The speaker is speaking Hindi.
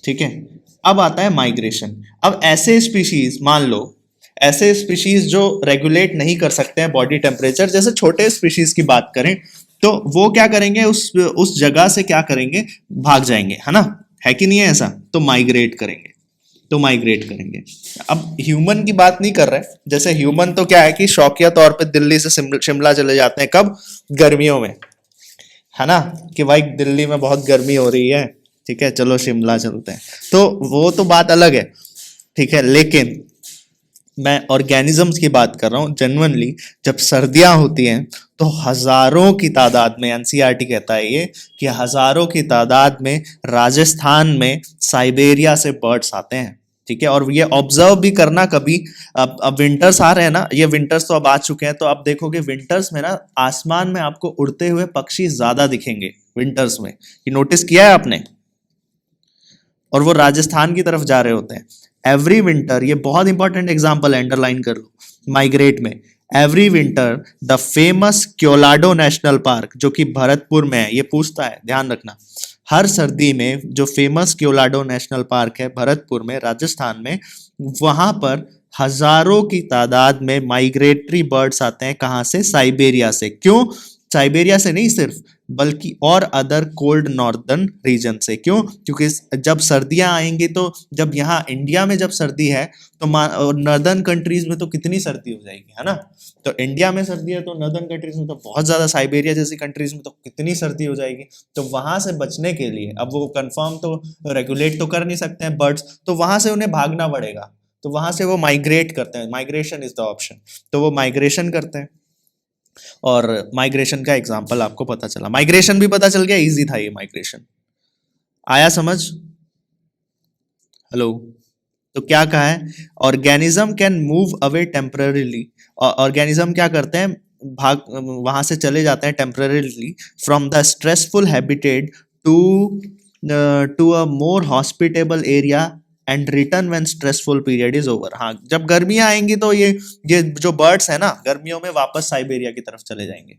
ठीक है। अब आता है माइग्रेशन। अब ऐसे स्पीशीज, मान लो ऐसे स्पीशीज जो रेगुलेट नहीं कर सकते हैं बॉडी टेम्परेचर, जैसे छोटे स्पीशीज की बात करें तो वो क्या करेंगे, उस जगह से क्या करेंगे, भाग जाएंगे, है ना, है कि नहीं है ऐसा, तो माइग्रेट करेंगे, तो माइग्रेट करेंगे। अब ह्यूमन की बात नहीं कर रहे, जैसे ह्यूमन तो क्या है कि शौकिया तौर पे दिल्ली से शिमला चले जाते हैं, कब, गर्मियों में, है ना, कि भाई दिल्ली में बहुत गर्मी हो रही है, ठीक है चलो शिमला चलते हैं, तो वो तो बात अलग है, ठीक है। लेकिन मैं ऑर्गेनिजम्स की बात कर रहा हूँ जेन्युइनली, जब सर्दियां होती हैं तो हजारों की तादाद में, एनसीईआरटी कहता है ये, कि हजारों की तादाद में राजस्थान में साइबेरिया से बर्ड्स आते हैं, ठीक है। और ये ऑब्जर्व भी करना कभी, अब विंटर्स आ रहे हैं ना, ये विंटर्स तो अब आ चुके हैं, तो अब देखोगे विंटर्स में ना आसमान में आपको उड़ते हुए पक्षी ज्यादा दिखेंगे विंटर्स में, ये नोटिस किया है आपने, और वो राजस्थान की तरफ जा रहे होते हैं एवरी विंटर। ये बहुत इंपॉर्टेंट एग्जांपल है, अंडरलाइन कर लो, माइग्रेट में। Every winter the famous Keoladeo national park, जो कि भरतपुर में है, ये पूछता है, ध्यान रखना, हर सर्दी में जो फेमस क्योलाडो नेशनल पार्क है भरतपुर में राजस्थान में, वहां पर हजारों की तादाद में माइग्रेटरी बर्ड्स आते हैं, कहां से, साइबेरिया से। क्यों, साइबेरिया से नहीं सिर्फ, बल्कि और अदर कोल्ड नॉर्दर्न रीजन से। क्यों, क्योंकि जब सर्दियां आएंगी, तो जब यहाँ इंडिया में जब सर्दी है तो नॉर्दर्न कंट्रीज में तो कितनी सर्दी हो जाएगी, है ना, तो इंडिया में सर्दी है तो नॉर्दर्न कंट्रीज में तो बहुत ज्यादा, साइबेरिया जैसी कंट्रीज में तो कितनी सर्दी हो जाएगी। तो वहां से बचने के लिए, अब वो कंफर्म तो रेगुलेट तो कर नहीं सकते हैं बर्ड्स, तो वहां से उन्हें भागना पड़ेगा, तो वहां से वो माइग्रेट करते हैं, माइग्रेशन इज द ऑप्शन, तो वो माइग्रेशन करते हैं। और माइग्रेशन का एग्जांपल आपको पता चला, माइग्रेशन भी पता चल गया, इजी था ये माइग्रेशन, आया समझ, हेलो। तो क्या कहा है, organism can move away temporarily, organism क्या करते हैं, भाग, वहां से चले जाते हैं temporarily from the stressful habitat to to a more hospitable area and return when stressful period is over. हाँ, जब गर्मियां आएंगी तो ये जो बर्ड्स है ना, गर्मियों में वापस साइबेरिया की तरफ चले जाएंगे।